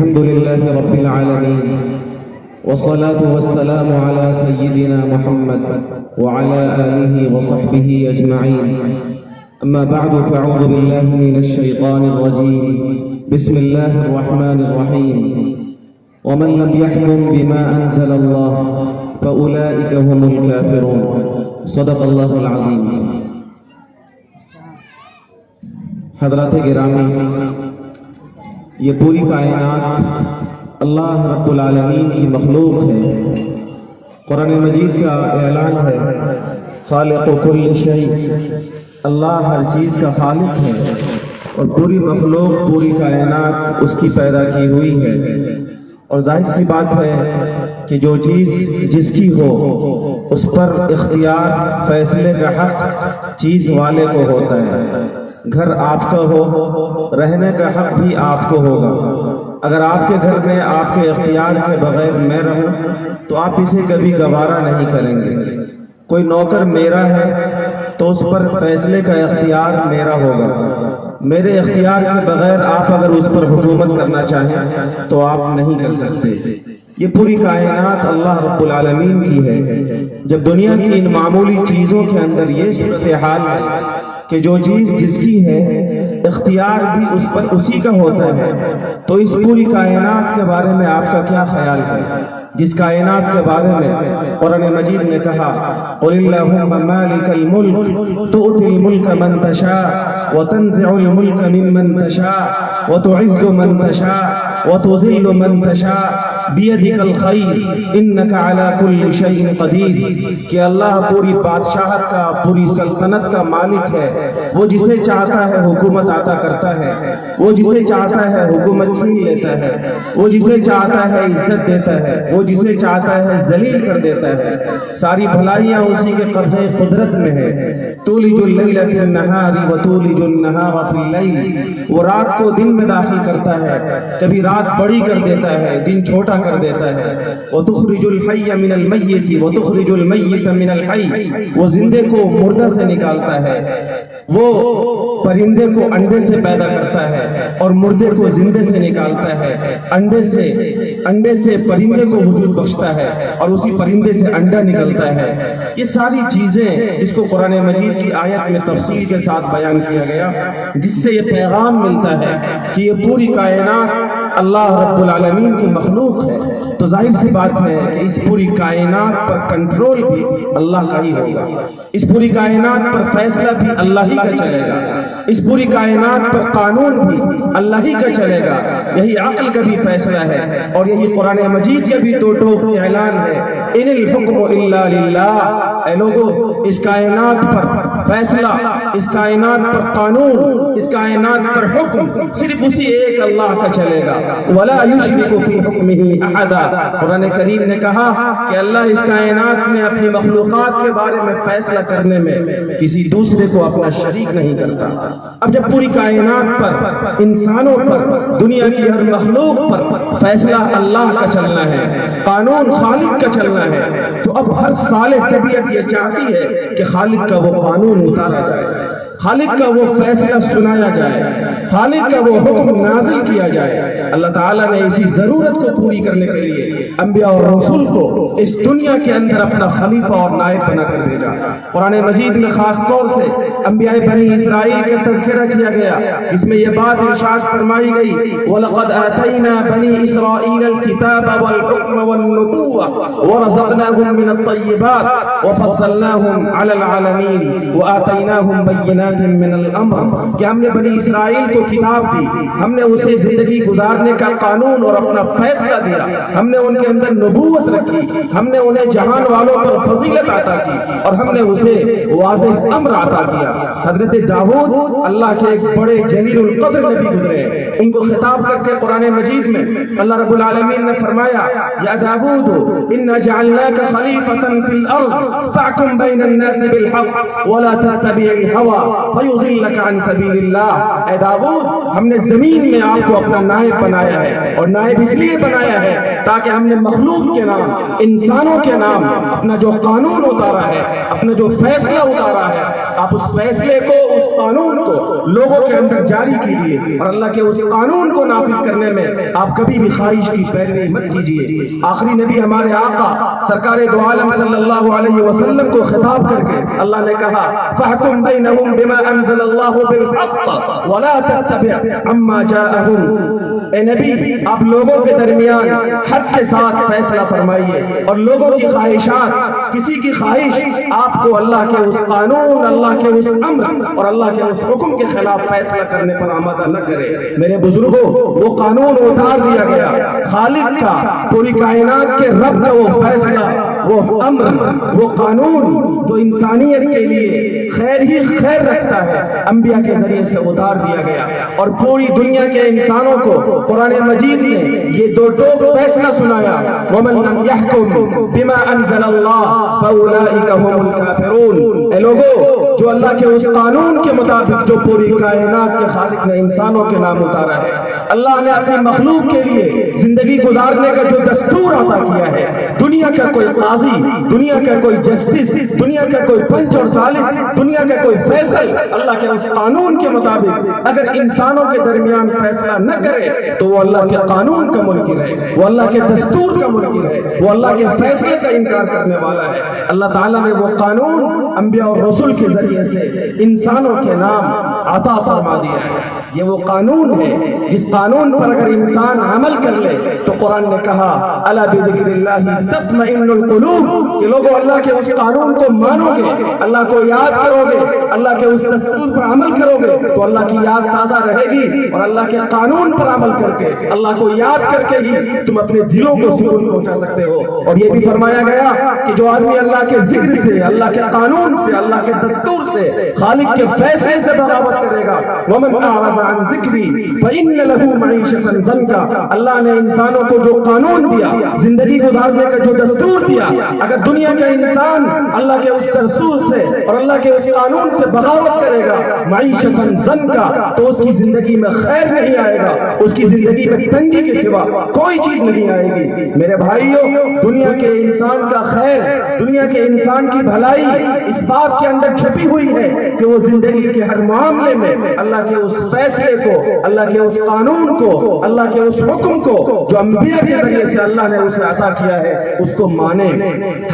الحمد لله رب العالمين، والصلاة والسلام على سيدنا محمد وعلى آله وصحبه أجمعين. أما بعد، فأعوذ بالله من الشيطان الرجيم. بسم الله الرحمن الرحيم. ومن لم يحكم بما أنزل الله فأولئك هم الكافرون. صدق الله العظيم. حضرات گرامی، یہ پوری کائنات اللہ رب العالمین کی مخلوق ہے۔ قرآن مجید کا اعلان ہے، خالق کل شیء، اللہ ہر چیز کا خالق ہے اور پوری مخلوق، پوری کائنات اس کی پیدا کی ہوئی ہے۔ اور ظاہر سی بات ہے کہ جو چیز جس کی ہو اس پر اختیار، فیصلے کا حق چیز والے کو ہوتا ہے۔ گھر آپ کا ہو، رہنے کا حق بھی آپ کو ہوگا۔ اگر آپ کے گھر میں آپ کے اختیار کے بغیر میں رہوں تو آپ اسے کبھی گوارا نہیں کریں گے۔ کوئی نوکر میرا ہے تو اس پر فیصلے کا اختیار میرا ہوگا۔ میرے اختیار کے بغیر آپ اگر اس پر حکومت کرنا چاہیں تو آپ نہیں کر سکتے۔ یہ پوری کائنات اللہ رب العالمین کی ہے۔ جب دنیا کی ان معمولی چیزوں کے اندر یہ صورتحال ہے کہ جو چیز جس کی ہے اختیار بھی اس پر اسی کا ہوتا ہے، تو اس پوری کائنات کے بارے میں آپ کا کیا خیال ہے؟ جس کائنات کے بارے میں قرآن مجید نے کہا، قل اللہم مالک الملک تؤتی الملک من تشاء وتنزع الملک ممن تشاء وتعز من تشاء وتذل من تشاء بیدک الخیر انک علی کل شیء قدیر، کہ اللہ پوری بادشاہت کا، پوری سلطنت کا مالک ہے۔ وہ جسے چاہتا ہے حکومت عطا کرتا ہے، وہ جسے چاہتا ہے حکومت چھین لیتا ہے، وہ جسے چاہتا ہے عزت دیتا ہے، وہ جسے چاہتا ہے ذلیل کر دیتا ہے۔ ساری بھلائیاں اسی کے قبضہ قدرت میں ہے۔ تولج اللیل فی النہار وتولج النہار فی اللیل، وہ رات کو دن میں داخل کرتا ہے، کبھی رات بڑی کر دیتا ہے، دن چھوٹا کر دیتا ہے۔ وتخرج الحی من المیت وتخرج المیت من الحی، وہ زندے کو مردہ سے نکالتا ہے۔ وہ پرندے کو انڈے سے پیدا کرتا ہے اور مردے کو زندے سے نکالتا ہے۔ انڈے سے پرندے کو وجود بخشتا ہے اور اسی پرندے سے انڈا نکلتا ہے۔ یہ ساری چیزیں جس کو قرآن مجید کی آیت میں تفصیل کے ساتھ بیان کیا گیا، جس سے یہ پیغام ملتا ہے کہ یہ پوری کائنات اللہ رب العالمین کی مخلوق ہے، تو ظاہر سی بات ہے کہ اس پوری کائنات پر کنٹرول بھی اللہ کا ہی ہوگا، اس پوری کائنات پر فیصلہ بھی اللہ ہی کا چلے گا، اس پوری کائنات پر قانون بھی اللہ ہی کا چلے گا۔ یہی عقل کا بھی فیصلہ ہے اور یہی قرآن مجید کا بھی دو ٹوک اعلان ہے، ان الحکم الا للہ۔ اے لوگو، اس کائنات پر فیصلہ، اس کائنات پر قانون، اس کائنات پر حکم صرف اسی ایک اللہ کا چلے گا۔ ولا یشرک فی حکمہ احدا، قرآن کریم نے کہا کہ اللہ اس کائنات میں اپنی مخلوقات کے بارے میں فیصلہ کرنے میں کسی دوسرے کو اپنا شریک نہیں کرتا۔ اب جب پوری کائنات پر، انسانوں پر، دنیا کی ہر مخلوق پر فیصلہ اللہ کا چلنا ہے، قانون خالق کا چلنا ہے، تو اب ہر صالح طبیعت یہ چاہتی ہے کہ خالق کا وہ قانون اتارا جائے، خالق کا وہ فیصلہ سنایا جائے، خالق کا وہ حکم نازل کیا جائے۔ اللہ تعالیٰ نے اسی ضرورت کو پوری کرنے کے لیے انبیاء اور رسول کو اس دنیا کے اندر اپنا خلیفہ اور نائب بنا کر بھیجا۔ قرآن مجید میں خاص طور سے انبیاء بنی اسرائیل کا تذکرہ کیا گیا، جس میں یہ بات ارشاد فرمائی گئی، وَلَقَدْ آتَيْنَا بَنِي إِسْرَائِيلَ الْكِتَابَ وَالْحُكْمَ وَالنُّبُوَّةَ وَرَزَقْنَاهُمْ مِنَ الطَّيِّبَاتِ وَفَضَّلْنَاهُمْ عَلَى الْعَالَمِينَ وَآتَيْنَاهُمْ بَيِّنَاتٍ مِنَ الْأَمْرِ، کہ ہم نے بنی اسرائیل کو کتاب دی، ہم نے اسے زندگی گزارنے کا قانون اور اپنا فیصلہ دیا، ہم نے ان کے اندر نبوت رکھی، ہم نے انہیں جہان والوں پر فضیلت عطا کی اور ہم نے اسے واضح امر عطا کیا۔ حضرت داؤد اللہ کے ایک بڑے جلیل القدر نبی گزرے، ان کو خطاب کر کے قرآن مجید میں اللہ رب العالمین نے فرمایا، یا داؤد انا جعلناک خلیفۃ فی الارض فاحکم بین الناس بالحق ولا تتبع الہوى فیضلک عن سبیل اللہ۔ اے داؤد، ہم نے زمین میں آپ کو اپنا نائب بنایا ہے، اور نائب اس لیے بنایا ہے تاکہ ہم نے مخلوق کے نام، انسانوں کے نام اپنا جو قانون اتارا ہے، اپنا جو فیصلہ اتارا ہے، آپ اس فیصلے کو، اس قانون کو لوگوں کے اندر جاری کیجئے اور اللہ کے اس قانون کو نافذ کرنے میں آپ کبھی بھی خواہش کی پیروی مت کیجئے۔ آخری نبی ہمارے آقا سرکار دو عالم صلی اللہ علیہ وسلم کو خطاب کر کے اللہ نے کہا فَحْكُمْ بَيْنَهُمْ بِمَا أَنزَلَ اللَّهُ بِالْحَقِّ وَلَا تَتَّبِعْ عَمَّا جَاءَهُمْ۔ اے نبی آپ لوگوں کے درمیان حق کے ساتھ فیصلہ فرمائیے اور لوگوں کی خواہشات، کسی کی خواہش آپ کو اللہ کے اس قانون، اللہ کے اس امر اور اللہ کے اس حکم کے خلاف فیصلہ کرنے پر آمادہ نہ کرے۔ میرے بزرگوں، وہ قانون اتار دیا گیا، خالق کا، پوری کائنات کے رب کا وہ فیصلہ، وہ امر، وہ قانون جو انسانیت کے لیے خیر ہی خیر رکھتا ہے، انبیاء کے ذریعے سے اتار دیا گیا اور پوری دنیا کے انسانوں کو قرآن مجید نے یہ دو ٹوک فیصلہ سنایا وَمَن لَمْ يَحْكُمْ بِمَا أَنزَلَ اللَّهُ فَأُولَئِكَ هُمُ الْكَافِرُونَ۔ اے لوگو، جو اللہ کے اس قانون کے مطابق جو پوری کائنات کے خالق نے انسانوں کے نام اتارا ہے، اللہ نے اپنی مخلوق کے لیے زندگی گزارنے کا جو دستور عطا کیا ہے، دنیا کا کوئی قاضی، دنیا کا کوئی جسٹس، دنیا کا کوئی پنچ اور ثالث، دنیا کا کوئی فیصل اللہ کے اس قانون کے مطابق اگر انسانوں کے درمیان فیصلہ نہ کرے تو وہ اللہ کے قانون کا منکر ہے، وہ اللہ کے دستور کا منکر ہے، وہ اللہ کے فیصلے کا انکار کرنے والا ہے۔ اللہ تعالیٰ نے وہ قانون انبیاء اور رسول کے ذریعے سے انسانوں کے نام عطا فرما دیا ہے۔ یہ وہ قانون ہے جس قانون پر اگر انسان عمل کر لے تو قرآن نے کہا الا بذکر اللہ تطمئن القلوب، کہ لوگوں اللہ کے اس قانون کو مانو گے، اللہ کو یاد کرو گے، اللہ کے اس دستور پر عمل کرو گے تو اللہ کی یاد تازہ رہے گی اور اللہ کے قانون پر عمل کر کے، اللہ کو یاد کر کے ہی تم اپنے دلوں کو سکون پہنچا سکتے ہو۔ اور یہ بھی فرمایا گیا کہ جو آدمی اللہ کے ذکر سے، اللہ کے قانون سے، اللہ کے دستور سے، خالق کے فیصلے سے بغاوت کرے گا وَمَنْ أَعْرَضَ عَنْ ذِكْرِي فَإِنَّ لَهُ مَعِيشَةً ضَنْكًا۔ اللہ نے انسانوں کو جو قانون دیا، زندگی گزارنے کا جو دستور دیا، اگر دنیا کا انسان اللہ کے اس دستور سے اور اللہ کے اس قانون سے بغاوت کرے گا معیشتاً ضنکا، تو اس کی زندگی میں خیر نہیں آئے گا، اس کی زندگی میں تنگی کے سوا کوئی چیز نہیں آئے گی۔ میرے بھائیوں، دنیا کے انسان کا خیر، دنیا کے انسان کی بھلائی اس بات کے اندر چھپی ہوئی ہے کہ وہ زندگی کے ہر معاملے میں اللہ کے اس فیصلے کو، اللہ کے اس قانون کو، اللہ کے اس حکم کو جو انبیاء کے ذریعے سے اللہ نے اسے عطا کیا ہے اس کو مانے۔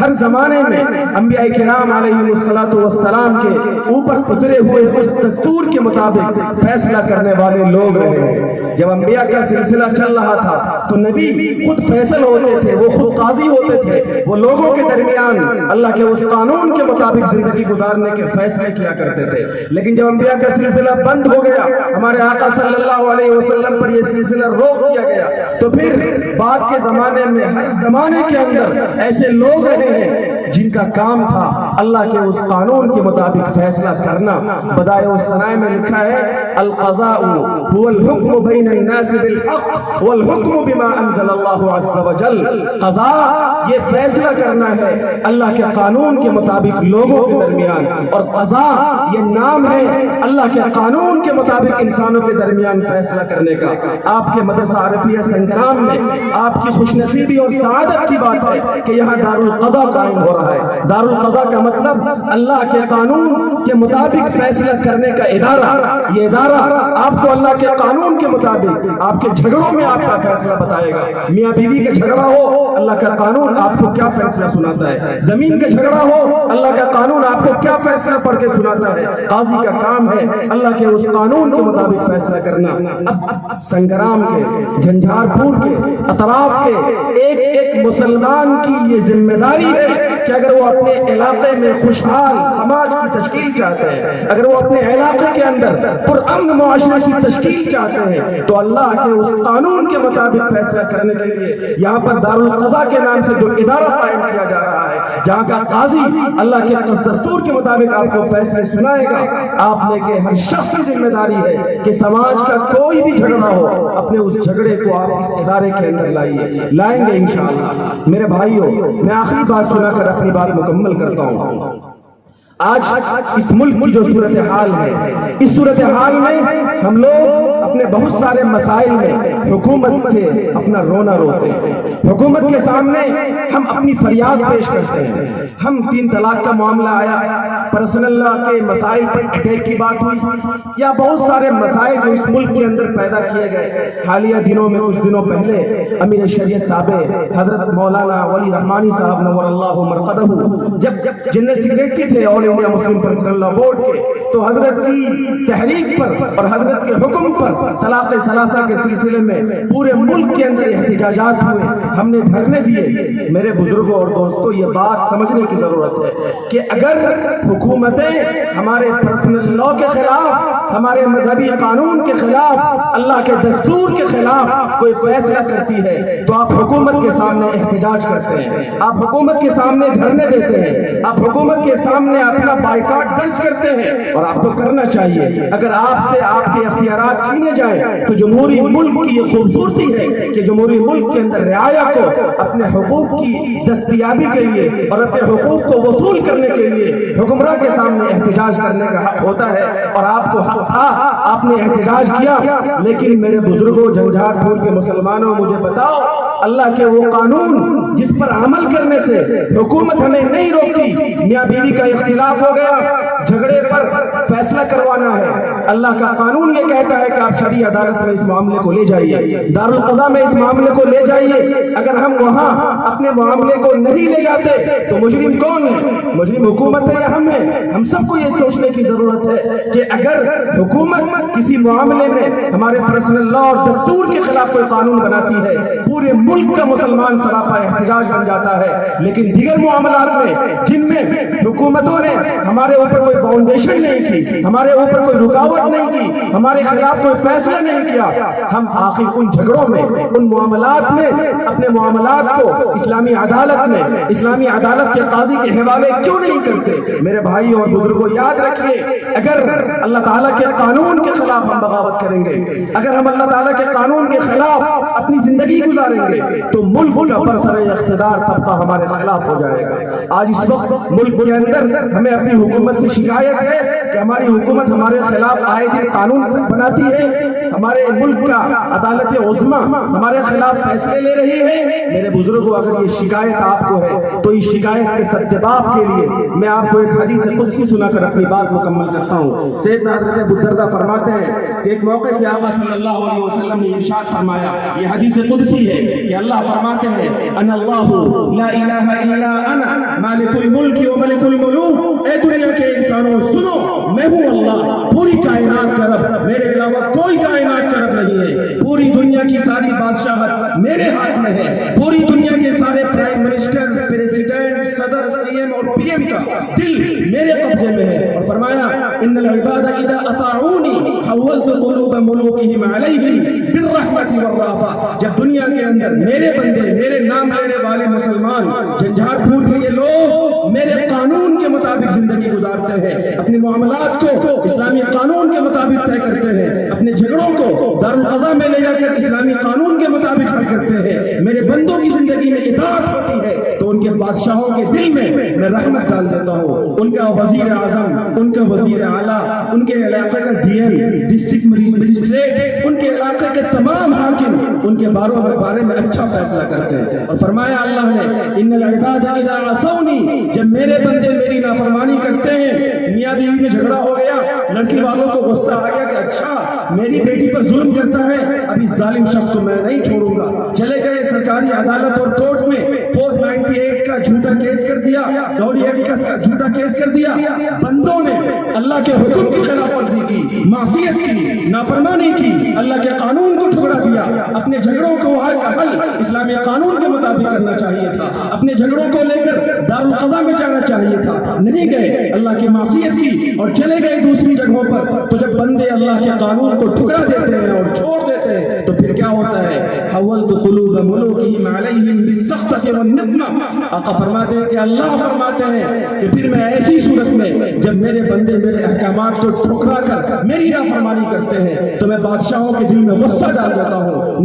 ہر زمانے میں انبیاء کرام علیہ السلام کے اوپر اترے ہوئے اس دستور کے مطابق فیصلہ کرنے والے لوگ رہے ہیں۔ جب انبیاء کا سلسلہ چل رہا تھا تو نبی خود فیصل ہوتے تھے، وہ خود قاضی ہوتے تھے، وہ لوگوں کے درمیان اللہ کے اس قانون کے مطابق زندگی گزارنے کے فیصلے کیا کرتے تھے۔ لیکن جب انبیاء کا سلسلہ بند ہو گیا، ہمارے آقا صلی اللہ علیہ وسلم پر یہ سلسلہ روک دیا گیا، تو پھر بعد کے زمانے میں ہر زمانے کے اندر ایسے لوگ رہے ہیں جن کا کام تھا اللہ کے اس قانون کے مطابق فیصلہ کرنا۔ بدائع الثناء میں لکھا ہے القضاء هو الحكم بين الناس بالحق والحكم بما انزل الله عز وجل۔ قضاء یہ فیصلہ کرنا ہے اللہ کے قانون کے مطابق لوگوں کے درمیان، اور قضاء یہ نام ہے اللہ کے قانون کے مطابق انسانوں کے درمیان فیصلہ کرنے کا۔ آپ کے مدرسہ عرفیہ سنگرام میں آپ کی خوش نصیبی اور سعادت کی بات ہے کہ یہاں دارالقضاء قائم ہو رہا ہے۔ دارالقضاء کا مطلب اللہ کے قانون کے مطابق فیصلہ کرنے کا ادارہ۔ یہ ادارہ آپ کو اللہ کے قانون کے مطابق آپ کے جھگڑوں میں آپ کا فیصلہ بتائے گا۔ میاں بیوی کا جھگڑا ہو، اللہ کا قانون آپ کو کیا فیصلہ سناتا ہے۔ زمین کا جھگڑا ہو، اللہ کا قانون آپ کو کیا فیصلہ پڑھ کے سناتا ہے۔ قاضی کا کام ہے اللہ کے اس قانون کے مطابق فیصلہ کرنا۔ اب سنگرام کے، جھنجھار پور کے، اطراف کے ایک ایک مسلمان کی یہ ذمہ داری ہے کہ اگر وہ اپنے علاقے میں خوشحال سماج کی تشکیل چاہتے ہیں، اگر وہ اپنے علاقے کے اندر پرامن معاشرے کی تشکیل چاہتے ہیں، تو اللہ کے اس قانون کے مطابق فیصلہ کرنے کے لیے یہاں پر دارالقضاء کے نام سے جو ادارہ قائم کیا جا رہا ہے، جہاں کا قاضی اللہ کے دستور کے مطابق آپ کو فیصلے سنائے گا۔ آپ میں کے ہر شخص کی ذمہ داری ہے کہ سماج کا کوئی بھی جھگڑا ہو، اپنے اس جھگڑے کو آپ اس ادارے کے اندر لائیں گے انشاءاللہ۔ میرے بھائیوں، میں آخری بات سنا کر اپنی بات مکمل کرتا ہوں۔ آج اس ملک کی جو صورتحال ہے، اس صورتحال میں ہم لوگ اپنے بہت سارے مسائل میں حکومت سے اپنا رونا روتے ہیں، حکومت کے سامنے ہم اپنی فریاد پیش کرتے ہیں۔ ہم 3 طلاق کا معاملہ آیا، پرسنل لا کے مسائل پر اٹیک کی بات ہوئی، یا بہت سارے مسائل جو اس ملک کے اندر پیدا کیے گئے۔ حالیہ دنوں میں کچھ دنوں پہلے امیر شریعت سابق حضرت مولانا ولی رحمانی صاحب نور اللہ مرقدہ جب جنرل سیکریٹری تھے آل انڈیا مسلم پرسنل لا بورڈ کے، تو حضرت کی تحریک پر اور حضرت کے حکم پر طلاق ثلاثہ کے سلسلے میں پورے ملک کے اندر احتجاجات ہوئے، ہم نے دھرنے دیے۔ میرے بزرگوں اور دوستوں، یہ بات سمجھنے کی ضرورت ہے کہ اگر حکومتیں ہمارے پرسنل لا کے خلاف، ہمارے مذہبی قانون کے خلاف، اللہ کے دستور کے خلاف کوئی فیصلہ کرتی ہے تو آپ حکومت کے سامنے احتجاج کرتے ہیں، آپ حکومت کے سامنے دھرنے دیتے ہیں، آپ حکومت کے سامنے اپنا بائیکاٹ درج کرتے ہیں، اور آپ کو کرنا چاہیے۔ اگر آپ سے آپ کے اختیارات چھینے جائیں تو جمہوری ملک کی یہ خوبصورتی ہے کہ جمہوری ملک کے اندر رعایا کو اپنے حقوق کی دستیابی کے لیے اور اپنے حقوق کو وصول کرنے کے لیے حکمراں کے سامنے احتجاج کرنے کا حق ہوتا ہے، اور آپ کو حق تھا، آپ نے احتجاج کیا۔ لیکن میرے بزرگوں، جھنجھار پور کے مسلمانوں، مجھے بتاؤ، اللہ کے وہ قانون جس پر عمل کرنے سے حکومت ہمیں نہیں روکتی، میاں بیوی کا اختلاف ہو گیا، جھگڑے پر فیصلہ کروانا ہے، اللہ کا قانون یہ کہتا ہے کہ آپ شرعی عدالت میں اس معاملے کو لے جائیے، دارالقضاء میں اس معاملے کو لے جائیے۔ اگر ہم وہاں اپنے معاملے کو نہیں لے جاتے تو مجرم کون ہے؟ مجرم حکومت ہے یا ہم ہیں؟ ہم سب کو یہ سوچنے کی ضرورت ہے کہ اگر حکومت کسی معاملے میں ہمارے پرسنل لا اور دستور کے خلاف کوئی قانون بناتی ہے، پورے ملک کا مسلمان سراپا احتجاج بن جاتا ہے۔ لیکن دیگر معاملات میں جن میں حکومتوں نے ہمارے اوپر کوئی باؤنڈیشن نہیں کی، ہمارے اوپر کوئی رکاوٹ نہیں کی، ہمارے خلاف کوئی فیصلہ نہیں کیا، ہم آخر ان جھگڑوں میں، ان معاملات میں اپنے معاملات کو اسلامی عدالت میں، اسلامی عدالت کے قاضی کے حوالے کیوں نہیں کرتے؟ میرے بھائی اور بزرگوں، یاد رکھیے، اگر اللہ تعالیٰ کے قانون کے خلاف ہم بغاوت کریں گے، اگر ہم اللہ تعالیٰ کے قانون کے خلاف اپنی زندگی گزاریں گے تو ملک کا برسر اقتدار طبقہ ہمارے خلاف ہو جائے گا۔ آج اس وقت ملک کے اندر ہمیں اپنی حکومت سے شکایت ہے کہ ہماری حکومت ہمارے خلاف آئے دن قانون بناتی ہے، ہمارے ملک کا عدالت عظمیٰ ہمارے خلاف فیصلے لے رہی ہے۔ میرے بزرگوں، اگر یہ شکایت آپ کو ہے تو اس شکایت کے سدجواب کے لیے میں آپ کو ایک حدیث قدسی سنا کر اپنی بات مکمل کرتا ہوں۔ سیدنا حضرت ابو الدرداء فرماتے ہیں کہ ایک موقع سے آقا صلی اللہ علیہ وسلم نے ارشاد فرمایا، یہ حدیث قدسی ہے کہ اللہ فرماتے ہیں، انا اللہ لا الہ الا انا مالک الملک و ملک الملوک، اے دنیا کے انسانوں سنو، میں ہوں اللہ، پوری کائنات کا رب، میرے علاوہ کوئی کائنات کا رب نہیں ہے، پوری دنیا کی ساری بادشاہت میرے ہاتھ میں ہے، پوری دنیا کے سارے پرائم منسٹر، پریزیڈنٹ، صدر، سی ایم اور پی ایم کا دل میرے قبضے میں ہے۔ اور فرمایا، ان العباد اذا اطاعونی حولت قلوب ملوکہم علیہم بالرحمت والرافہ، جب دنیا کے اندر میرے بندے، میرے نام لینے والے مسلمان، جھنجھار پور کے یہ لوگ میرے قانون کے مطابق زندگی گزارتے ہیں، اپنے معاملات کو اسلامی قانون کے مطابق طے کرتے ہیں، اپنے جھگڑوں کو دارالقضاء میں لے جا کر اسلامی قانون کے مطابق حل کرتے ہیں، میرے بندوں کی زندگی میں اطاعت ہوتی ہے تو ان کے بادشاہوں کے دل میں رحمت ڈال دیتا ہوں، ان کا وزیر اعظم، ان کا وزیر اعلیٰ، ان کے علاقے کا ڈی ایم، ڈسٹرکٹ مجسٹریٹ، ان کے علاقے کے تمام حاکم ان کے بارے میں اچھا فیصلہ کرتے ہیں۔ اور فرمایا اللہ نے، ان العباد اذا عصونی، جب میرے بندے میری نافرمانی کرتے ہیں، میاں بیوی میں جھگڑا ہو گیا، لڑکی والوں کو غصہ آ گیا کہ اچھا میری بیٹی پر ظلم کرتا ہے، اب اس ظالم شخص کو میں نہیں چھوڑوں گا، چلے گئے سرکاری عدالت اور کورٹ میں 498 کا جھوٹا کیس کر دیا، ڈوری ایکٹ کا جھوٹا کیس کر دیا، بندوں نے اللہ کے حکم کی خلاف ورزی کی، معصیت کی، نافرمانی کی، اللہ کے قانون کو ٹھکرا دیا، اپنے جھگڑوں کو حل اسلامی قانون کے مطابق کرنا چاہیے تھا، اپنے جھگڑوں کو لے کر دارالقضاء میں جانا چاہیے تھا، نہیں گئے، اللہ کی معصیت کی اور چلے گئے دوسری جگہوں پر۔ تو جب بندے اللہ کے قانون کو ٹھکرا دیتے ہیں اور چھوڑ دیتے ہیں تو پھر کیا ہوتا ہے؟ حولت قلوب ملوکہم علیہم بالسخطۃ والندمہ، آقا فرماتے ہیں کہ اللہ فرماتے ہیں کہ پھر میں ایسی صورت میں جب میرے بندے میرے احکامات کو ٹھکرا کر میری نافرمانی کرتے ہیں تو میں بادشاہوں کے دل میں غصہ ڈال دیتا ہوں،